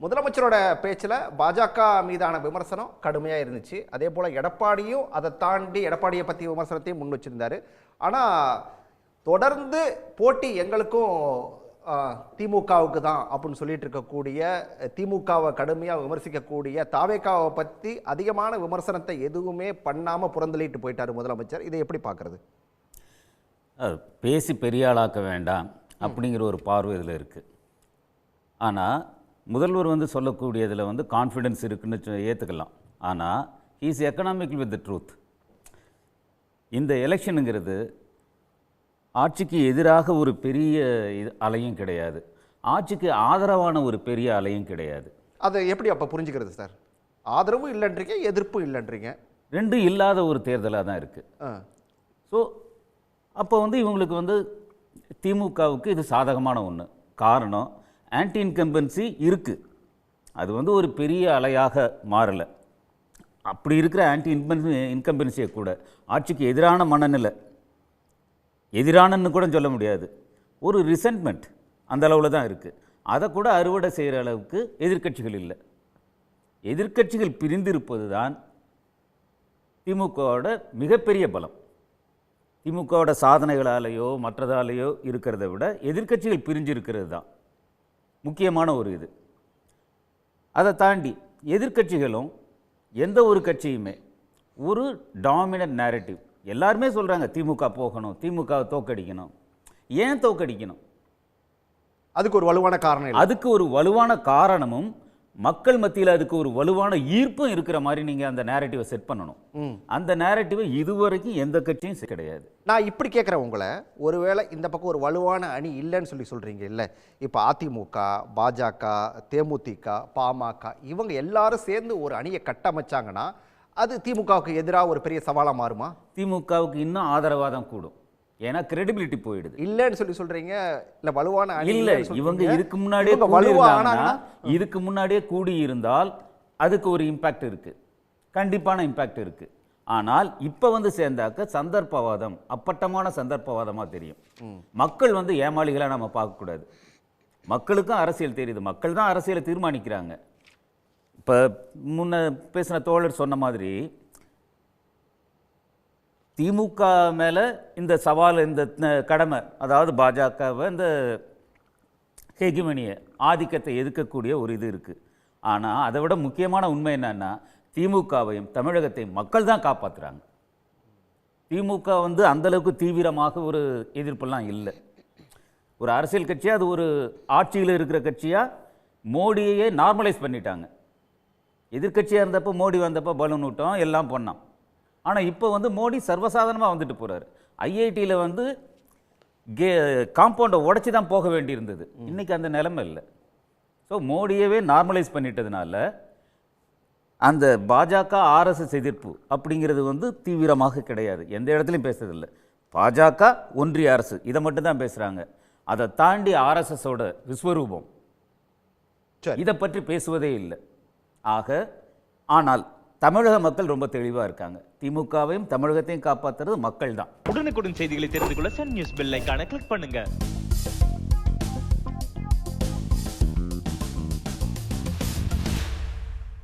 முதலமைச்சரோட பேச்சில் பாஜக மீதான விமர்சனம் கடுமையாக இருந்துச்சு. அதே போல் எடப்பாடியும் அதை தாண்டி எடப்பாடியை பற்றி விமர்சனத்தையும் முன் வச்சிருந்தாரு. ஆனால் தொடர்ந்து போட்டி எங்களுக்கும் திமுகவுக்கு தான் அப்படின்னு சொல்லிட்டு இருக்கக்கூடிய, திமுகவை கடுமையாக விமர்சிக்கக்கூடிய தாவேகாவை பற்றி அதிகமான விமர்சனத்தை எதுவுமே பண்ணாமல் புறந்தள்ளிட்டு போயிட்டார் முதலமைச்சர். இதை எப்படி பார்க்குறது? பேசி பெரிய ஆளாக்க வேண்டாம் அப்படிங்கிற ஒரு பார்வை இதில் இருக்குது. ஆனால் முதல்வர் சொல்லக்கூடியதில் கான்ஃபிடென்ஸ் இருக்குன்னு ஏற்றுக்கலாம். ஆனால் he's economical with the truth. இந்த எலெக்ஷனுங்கிறது ஆட்சிக்கு எதிராக ஒரு பெரிய அலையும் கிடையாது, ஆட்சிக்கு ஆதரவான ஒரு பெரிய அலையும் கிடையாது. அதை எப்படி அப்போ புரிஞ்சுக்கிறது சார்? ஆதரவும் இல்லைன்றீங்க, எதிர்ப்பும் இல்லைன்றீங்க, ரெண்டும் இல்லாத ஒரு தேர்தலாக தான் இருக்குது. ஸோ அப்போ இவங்களுக்கு திமுகவுக்கு இது சாதகமான ஒன்று. காரணம், ஆன்டி இன்கம்பன்சி இருக்குது. அது ஒரு பெரிய அலையாக மாறலை. அப்படி இருக்கிற ஆன்டி இன்கம்பன்சியை கூட ஆட்சிக்கு எதிரான மனநிலை, எதிரானன்னு கூட சொல்ல முடியாது, ஒரு ரிசென்ட்மெண்ட் அந்த அளவில் தான் இருக்குது. அதை கூட அறுவடை செய்கிற அளவுக்கு எதிர்க்கட்சிகள் இல்லை. எதிர்க்கட்சிகள் பிரிந்திருப்பது தான் திமுகவோட மிகப்பெரிய பலம். திமுகவோட சாதனைகளாலேயோ மற்றதாலேயோ இருக்கிறத விட எதிர்க்கட்சிகள் பிரிஞ்சிருக்கிறது தான் முக்கியமான ஒரு இது. அதை தாண்டி எதிர்க்கட்சிகளும் எந்த ஒரு கட்சியுமே ஒரு டாமினன்ட் நேரட்டிவ், எல்லாருமே சொல்கிறாங்க திமுக போகணும், திமுகவை தோக்கடிக்கணும். ஏன் தோக்கடிக்கணும்? அதுக்கு ஒரு வலுவான காரணம் இல்லை. அதுக்கு ஒரு வலுவான காரணமும் மக்கள் மத்தியில் அதுக்கு ஒரு வலுவான ஈர்ப்பும் இருக்கிற மாதிரி நீங்கள் அந்த நேரட்டிவை செட் பண்ணணும். அந்த நேரட்டிவை இதுவரைக்கும் எந்த கட்சியும் கிடையாது. நான் இப்படி கேட்குறேன் உங்களை, ஒருவேளை இந்த பக்கம் ஒரு வலுவான அணி இல்லைன்னு சொல்கிறீங்க இல்லை, இப்போ அதிமுக, பாஜக, தேமுதிக, பாமக இவங்க எல்லாரும் சேர்ந்து ஒரு அணியை கட்டமைச்சாங்கன்னா அது திமுகவுக்கு எதிராக ஒரு பெரிய சவாலாக மாறுமா? திமுகவுக்கு இன்னும் ஆதரவாதம் கூடும். ஏன்னா கிரெடிபிலிட்டி போயிடுது. இல்லைன்னு சொல்றீங்க, இல்லை வலுவான அணி இல்லை. இவங்க இதுக்கு முன்னாடியே கூடி இருந்தால் அதுக்கு ஒரு இம்பாக்ட் இருக்கு, கண்டிப்பான இம்பாக்ட் இருக்கு. ஆனால் இப்போ சேர்ந்தாக்க சந்தர்ப்பவாதம், அப்பட்டமான சந்தர்ப்பவாதமாக தெரியும். மக்கள் ஏமாளிகளாக நம்ம பார்க்கக்கூடாது. மக்களுக்கும் அரசியல் தெரியுது, மக்கள் தான் அரசியலை தீர்மானிக்கிறாங்க. இப்போ முன்ன பேசின தோழர் சொன்ன மாதிரி திமுக மேலே இந்த சவால், இந்த கடமை, அதாவது பாஜகவை இந்த ஹெகிமனியை, ஆதிக்கத்தை எதிர்க்கக்கூடிய ஒரு இது இருக்குது. ஆனால் அதை விட முக்கியமான உண்மை என்னன்னா, திமுகவையும் தமிழகத்தையும் மக்கள் தான் காப்பாற்றுறாங்க. திமுக அந்தளவுக்கு தீவிரமாக ஒரு எதிர்ப்பெல்லாம் இல்லை. ஒரு அரசியல் கட்சியாக, அது ஒரு ஆட்சியில் இருக்கிற கட்சியாக மோடியையே நார்மலைஸ் பண்ணிட்டாங்க. எதிர்கட்சியாக இருந்தப்போ மோடி வந்தப்போ பலூன் விட்டோம், எல்லாம் பண்ணோம். ஆனால் இப்போ மோடி சர்வசாதாரணமாக வந்துட்டு போகிறார். ஐஐடியில் காம்பவுண்டை உடச்சி தான் போக வேண்டியிருந்தது. இன்றைக்கி அந்த நிலைமை இல்லை. ஸோ மோடியவே நார்மலைஸ் பண்ணிட்டதுனால அந்த பாஜக ஆர்எஸ்எஸ் எதிர்ப்பு அப்படிங்கிறது தீவிரமாக கிடையாது. எந்த இடத்துலையும் பேசுறதில்லை. பாஜக, ஒன்றிய அரசு இதை மட்டும்தான் பேசுகிறாங்க. அதை தாண்டி ஆர்எஸ்எஸோட விஸ்வரூபம் இதை பற்றி பேசுவதே இல்லை. ஆனால் தமிழக மக்கள் ரொம்ப தெளிவாக இருக்காங்க. திமுகவையும் தமிழகத்தையும் காப்பாற்றுறது மக்கள் தான். உடனுக்குடன் செய்திகளை தெரிந்து கொள்ள சன் நியூஸ் பெல் ஐகானை கிளிக் பண்ணுங்க.